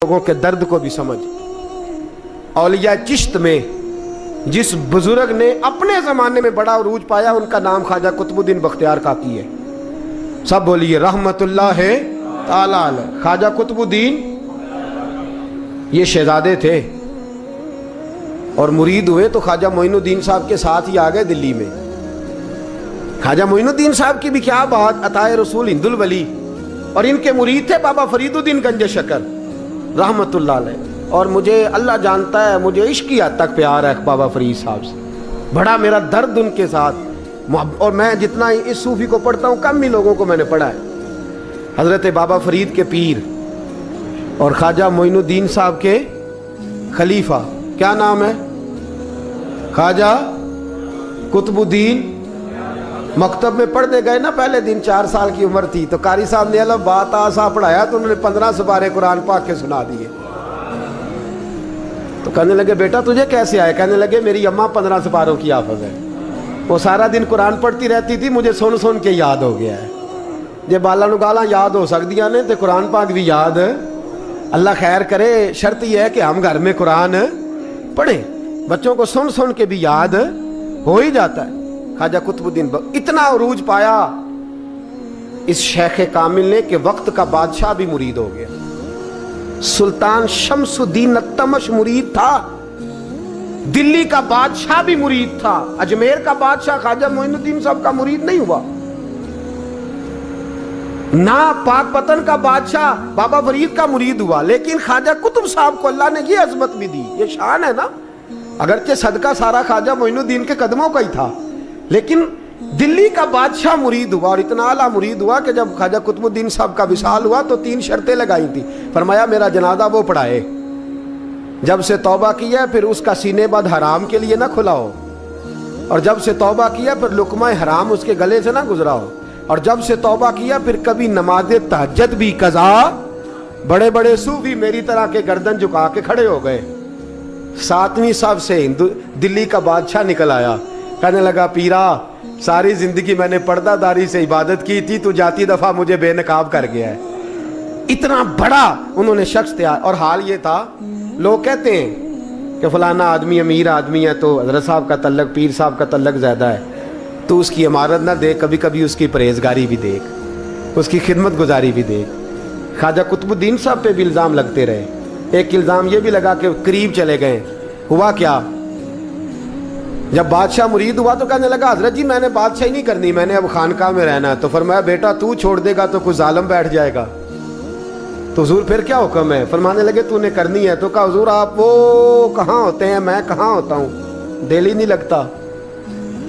لوگوں کے درد کو بھی سمجھ۔ اولیاء چشت میں جس بزرگ نے اپنے زمانے میں بڑا عروج پایا ان کا نام خواجہ قطب الدین بختیار کاکی ہے۔ سب بولیے رحمت اللہ تعالی علیہ۔ خواجہ قطب الدین یہ شہزادے تھے اور مرید ہوئے تو خواجہ معین الدین صاحب کے ساتھ ہی آ گئے دلی میں۔ خواجہ معین الدین صاحب کی بھی کیا بات، عطائے رسول ہند الولی، اور ان کے مرید تھے بابا فرید الدین گنج شکر رحمت اللہ علیہ۔ اور مجھے اللہ جانتا ہے مجھے عشق کی حد تک پیار ہے بابا فرید صاحب سے، بڑا میرا درد ان کے ساتھ، اور میں جتنا اس صوفی کو پڑھتا ہوں کم ہی لوگوں کو میں نے پڑھا ہے۔ حضرت بابا فرید کے پیر اور خواجہ معین الدین صاحب کے خلیفہ، کیا نام ہے؟ خواجہ قطب الدین۔ مکتب میں پڑھنے گئے نا پہلے دن، 4 سال کی عمر تھی، تو قاری صاحب نے الف با تا سا پڑھایا تو انہوں نے 15 سپارے قرآن پاک کے سنا دیے۔ تو کہنے لگے بیٹا تجھے کیسے آئے؟ کہنے لگے میری اماں 15 سپاروں کی حافظ ہے، وہ سارا دن قرآن پڑھتی رہتی تھی، مجھے سن سن کے یاد ہو گیا ہے۔ جے بالا نو گالاں یاد ہو سکدیاں نے تے قرآن پاک بھی یاد، اللہ خیر کرے۔ شرط یہ ہے کہ ہم گھر میں قرآن پڑھیں، بچوں کو سن سن کے بھی یاد ہو ہی جاتا ہے۔ خواجہ قطب الدین اتنا عروج پایا اس شیخ کامل نے کہ وقت کا بادشاہ بھی مرید ہو گیا۔ سلطان شمس الدین التمش مرید تھا، دلی کا بادشاہ بھی مرید تھا، اجمیر کا بادشاہ خواجہ معین الدین صاحب کا مرید نہیں ہوا، نہ پاک پتن کا بادشاہ بابا فرید کا مرید ہوا، لیکن خواجہ قطب صاحب کو اللہ نے یہ عظمت بھی دی، یہ شان ہے نا۔ اگرچہ صدقہ سارا خواجہ معین الدین کے قدموں کا ہی تھا، لیکن دلی کا بادشاہ مرید ہوا، اور اتنا اعلیٰ مرید ہوا کہ جب خواجہ قطب الدین صاحب کا وصال ہوا تو 3 شرطیں لگائی تھی۔ فرمایا میرا جنازہ وہ پڑھائے، جب سے توبہ کیا پھر اس کا سینے بد حرام کے لیے نہ کھلا ہو، اور جب سے توبہ کیا پھر لقمہ حرام اس کے گلے سے نہ گزرا ہو، اور جب سے توبہ کیا پھر کبھی نماز تہجد بھی قضا۔ بڑے بڑے صوفی میری طرح کے گردن جھکا کے کھڑے ہو گئے۔ 7ویں صف سے دلی کا بادشاہ نکل آیا، کہنے لگا پیرا ساری زندگی میں نے پردہ داری سے عبادت کی تھی، تو جاتی دفعہ مجھے بے نقاب کر گیا ہے۔ اتنا بڑا انہوں نے شخص تھا، اور حال یہ تھا لوگ کہتے ہیں کہ فلانا آدمی امیر آدمی ہے تو حضرت صاحب کا تعلق پیر صاحب کا تعلق زیادہ ہے، تو اس کی عمارت نہ دیکھ، کبھی کبھی اس کی پرہیزگاری بھی دیکھ، اس کی خدمت گزاری بھی دیکھ۔ خواجہ قطب الدین صاحب پہ بھی الزام لگتے رہے۔ ایک الزام یہ بھی لگا کہ قریب چلے گئے۔ ہوا کیا، جب بادشاہ مرید ہوا تو کہنے لگا حضرت جی میں نے بادشاہی نہیں کرنی، میں نے اب خانقاہ میں رہنا ہے۔ تو فرمایا بیٹا تو چھوڑ دے گا تو کوئی ظالم بیٹھ جائے گا، تو حضور پھر کیا حکم ہے؟ فرمانے لگے تو نے کرنی ہے۔ تو کہا حضور آپ وہ کہاں ہوتے ہیں، میں کہاں ہوتا ہوں، دل ہی نہیں لگتا۔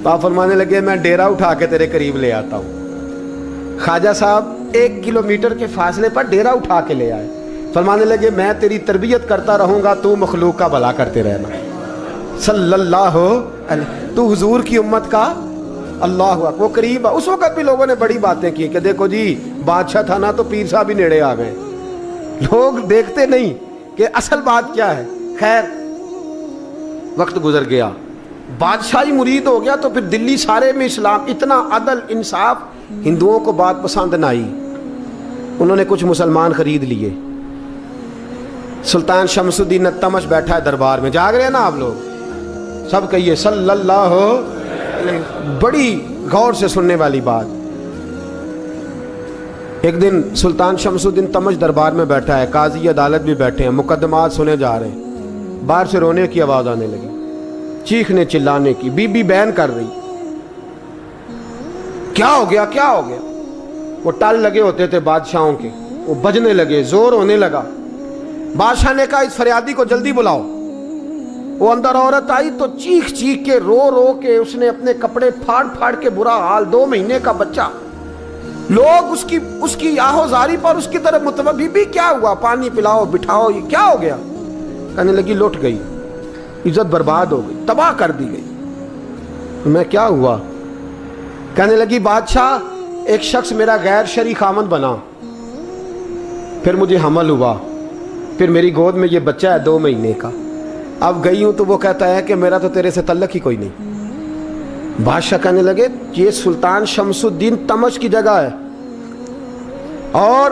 تو آپ فرمانے لگے میں ڈیرا اٹھا کے تیرے قریب لے آتا ہوں۔ خواجہ صاحب 1 کلومیٹر کے فاصلے پر ڈیرا اٹھا کے لے آئے۔ فرمانے لگے میں تیری تربیت کرتا رہوں گا، تو مخلوق کا بھلا کرتے رہنا۔ صلی اللہ علیہ، تو حضور کی امت کا اللہ اکبر، وہ قریب۔ اس وقت بھی لوگوں نے بڑی باتیں کی کہ دیکھو جی بادشاہ تھا نا تو پیر صاحب ہی نیڑے آ گئے۔ لوگ دیکھتے نہیں کہ اصل بات کیا ہے۔ خیر وقت گزر گیا، بادشاہی مرید ہو گیا، تو پھر دلی سارے میں اسلام، اتنا عدل انصاف، ہندوؤں کو بات پسند نہ آئی، انہوں نے کچھ مسلمان خرید لیے۔ سلطان شمس الدین التمش بیٹھا ہے دربار میں، جاگ رہے ہیں نا آپ لوگ، سب کہیے صلی اللہ علیہ۔ بڑی غور سے سننے والی بات۔ ایک دن سلطان شمس الدین تمش دربار میں بیٹھا ہے، قاضی عدالت بھی بیٹھے ہیں، مقدمات سنے جا رہے ہیں۔ باہر سے رونے کی آواز آنے لگی، چیخنے چلانے کی، بی بی بیان کر رہی۔ کیا ہو گیا کیا ہو گیا؟ وہ ٹال لگے ہوتے تھے بادشاہوں کے، وہ بجنے لگے، زور ہونے لگا۔ بادشاہ نے کہا اس فریادی کو جلدی بلاؤ۔ وہ اندر عورت آئی تو چیخ چیخ کے رو رو کے اس نے اپنے کپڑے پھاڑ پھاڑ کے، برا حال، 2 مہینے کا بچہ، لوگ اس کی آہو زاری پر اس کی طرف متوجہ۔ بی بی کیا ہوا، پانی پلاؤ بٹھاؤ، یہ کیا ہو گیا؟ کہنے لگی لٹ گئی، عزت برباد ہو گئی، تباہ کر دی گئی۔ میں کیا ہوا؟ کہنے لگی بادشاہ ایک شخص میرا غیر شرعی خامند بنا، پھر مجھے حمل ہوا، پھر میری گود میں یہ بچہ ہے 2 مہینے کا، اب گئی ہوں تو وہ کہتا ہے کہ میرا تو تیرے سے تعلق ہی کوئی نہیں۔ بادشاہ کہنے لگے یہ سلطان شمس الدین تمش کی جگہ ہے، اور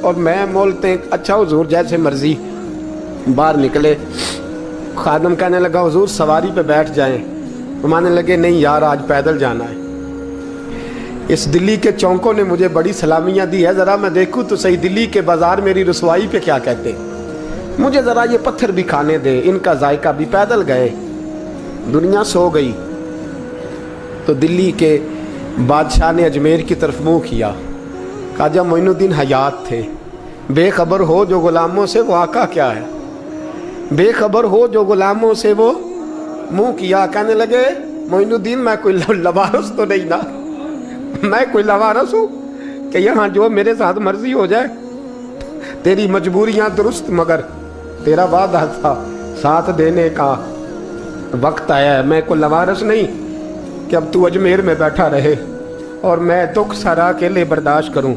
اور میں بولتے ہیں اچھا حضور جیسے مرضی. باہر نکلے, خادم کہنے لگا حضور سواری پہ بیٹھ جائیں. مانے لگے نہیں یار آج پیدل جانا ہے. اس دلی کے چونکوں نے مجھے بڑی سلامیاں دی ہے, ذرا میں دیکھوں تو صحیح دلی کے بازار میری رسوائی پہ کیا کہتے ہیں. مجھے ذرا یہ پتھر بھی کھانے دے, ان کا ذائقہ بھی. پیدل گئے, دنیا سو گئی تو دلی کے بادشاہ نے اجمیر کی طرف منہ کیا. خواجہ معین الدین حیات تھے. بے خبر ہو جو غلاموں سے وہ آقا کیا ہے, بے خبر ہو جو غلاموں سے وہ منہ کیا. کہنے لگے معین الدین میں کوئی لوارث تو نہیں نا, میں کوئی لوارث ہوں کہ یہاں جو میرے ساتھ مرضی ہو جائے. تیری مجبوریاں درست مگر تیرا وعدہ تھا ساتھ دینے کا وقت آیا ہے. میں کوئی لوارث نہیں کہ اب تو اجمیر میں بیٹھا رہے اور میں دکھ سارا اکیلے برداشت کروں.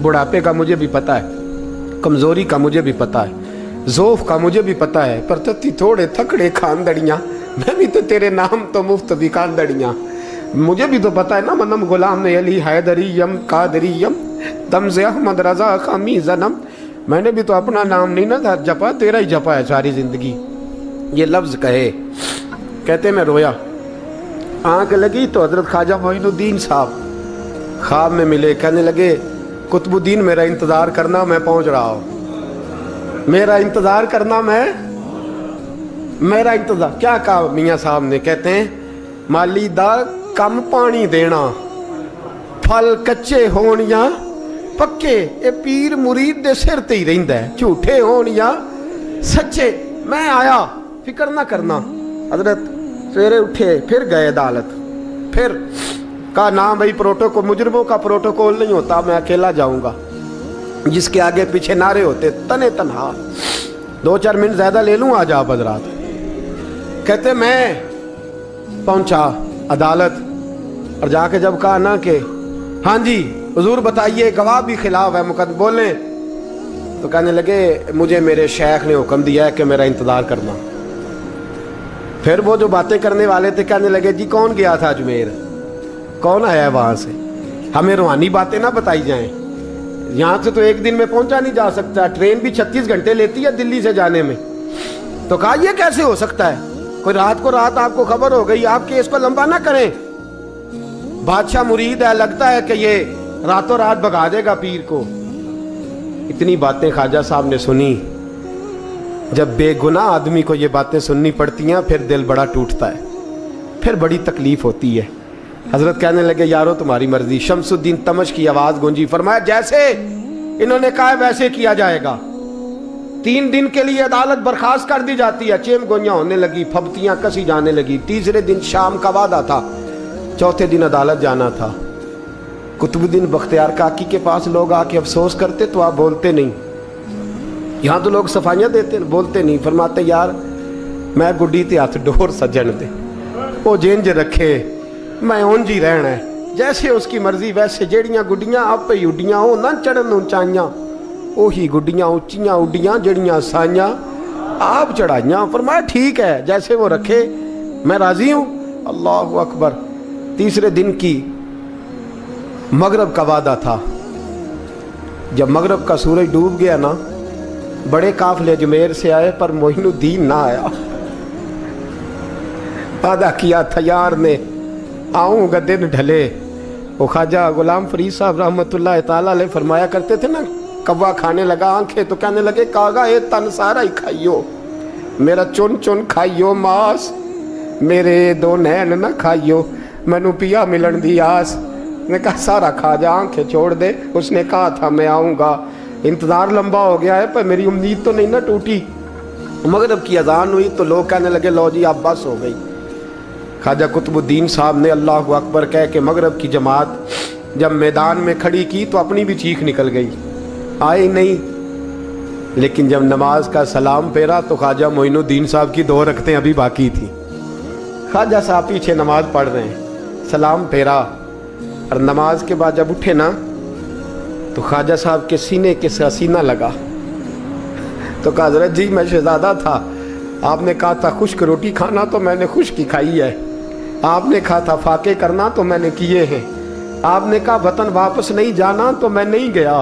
بڑھاپے کا مجھے بھی پتہ ہے, کمزوری کا مجھے بھی پتہ ہے, ذوف کا مجھے بھی پتہ ہے, پر تتی تھوڑے تھکڑے خاندڑیاں, میں بھی تو تیرے نام تو مفت بھی خاندڑیاں. مجھے بھی تو پتہ ہے نا منم غلام علی حیدریم قادریم تمز احمد رضا خامی زنم. میں نے بھی تو اپنا نام نہیں نا جپا, تیرا ہی جپا ہے ساری زندگی. یہ لفظ کہے, کہتے میں رویا. آنکھ لگی تو حضرت خواجہ معین الدین صاحب خواب میں ملے. کہنے لگے قطب الدین میرا انتظار کرنا, میں پہنچ رہا ہوں. میرا انتظار کرنا, میرا انتظار. کیا کہا میاں صاحب نے؟ کہتے ہیں مالی دا کم پانی دینا, پھل کچے ہون یا پکے, اے پیر مرید دے سر تے ہی رہندا ہے, جھوٹے ہون یا سچے. میں آیا, فکر نہ کرنا. حضرت سویرے اٹھے, پھر گئے عدالت. پھر کہا نام بھائی پروٹوکول, مجرموں کا پروٹوکول نہیں ہوتا, میں اکیلا جاؤں گا. جس کے آگے پیچھے نعرے ہوتے تنے تنہا. 2-4 منٹ زیادہ لے لوں آج آپ حضرات. کہتے میں پہنچا عدالت اور جا کے جب کہا نا کہ ہاں جی حضور بتائیے گواہ بھی خلاف ہے, مقدمہ بولیں, تو کہنے لگے مجھے میرے شیخ نے حکم دیا ہے کہ میرا انتظار کرنا. پھر وہ جو باتیں کرنے والے تھے کہنے لگے جی کون گیا تھا اجمیر, کون آیا ہے وہاں سے, ہمیں روحانی باتیں نہ بتائی جائیں. یہاں سے تو ایک دن میں پہنچا نہیں جا سکتا, ٹرین بھی 36 گھنٹے لیتی ہے دلی سے جانے میں. تو کہا یہ کیسے ہو سکتا ہے, کوئی رات کو رات آپ کو خبر ہو گئی, آپ کیس کو لمبا نہ کریں. بادشاہ مرید ہے, لگتا ہے کہ یہ راتوں رات بھگا دے گا پیر کو. اتنی باتیں خواجہ صاحب نے سنی. جب بے گناہ آدمی کو یہ باتیں سننی پڑتی ہیں پھر دل بڑا ٹوٹتا ہے, پھر بڑی تکلیف ہوتی ہے. حضرت کہنے لگے یارو تمہاری مرضی. شمس الدین تمش کی آواز گونجی. فرمایا جیسے انہوں نے کہا ویسے کیا جائے گا. 3 دن کے لیے عدالت برخاست کر دی جاتی ہے. چیم گوئیاں ہونے لگی, پھبتیاں کسی جانے لگی. تیسرے دن شام کا وعدہ تھا, چوتھے دن عدالت جانا تھا. قطب الدین بختیار کاکی کے پاس لوگ آ کے افسوس کرتے تو آپ بولتے نہیں. یہاں تو لوگ صفائیاں دیتے بولتے نہیں. فرماتے یار میں گڈی تے ہاتھ ڈور سجن دے, وہ جینج رکھے, میں اونج ہی رہنا ہے, جیسے اس کی مرضی ویسے. جیڑیاں گڈیاں آپ پہ اڈیاں ہو نہ چڑھن اونچائیاں, وہی گڈیاں اونچیاں اڈیاں جڑیاں سائیاں آپ چڑھائیاں. فرمایا ٹھیک ہے جیسے وہ رکھے, میں راضی ہوں. اللہ اکبر. تیسرے دن کی مغرب کا وعدہ تھا. جب مغرب کا سورج ڈوب گیا نا, بڑے قافلے اجمیر سے آئے پر معین الدین نہ آیا. وعدہ کیا تھا یار نے آؤں گا دن ڈھلے. وہ خواجہ غلام فرید صاحب رحمۃ اللہ تعالیٰ علیہ فرمایا کرتے تھے نا, کوا کھانے لگا آنکھیں تو کہنے لگے کاغا اے تن سارا ہی کھائیو, میرا چن چن کھائیو ماس, میرے 2 نین نہ کھائیو, مینو پیا ملن دی آس. نے کہا سارا کھا جا, آنکھیں چھوڑ دے. اس نے کہا تھا میں آؤں گا, انتظار لمبا ہو گیا ہے پر میری امید تو نہیں نہ ٹوٹی. مغرب کی اذان ہوئی تو لوگ کہنے لگے لو جی اب بس ہو گئی. خواجہ قطب الدین صاحب نے اللہ اکبر کہہ کے مغرب کی جماعت جب میدان میں کھڑی کی تو اپنی بھی چیخ نکل گئی, آئی نہیں. لیکن جب نماز کا سلام پھیرا تو خواجہ معین الدین صاحب کی 2 رکعتیں ابھی باقی تھیں. خواجہ صاحب پیچھے نماز پڑھ رہے ہیں, سلام پھیرا اور نماز کے بعد جب اٹھے نا تو خواجہ صاحب کے سینے کے سینہ لگا. تو کہا حضرت جی میں شہزادہ تھا, آپ نے کہا تھا خشک روٹی کھانا تو میں نے خشک کی کھائی ہے, آپ نے کہا تھا فاقے کرنا تو میں نے کیے ہیں, آپ نے کہا وطن واپس نہیں جانا تو میں نہیں گیا.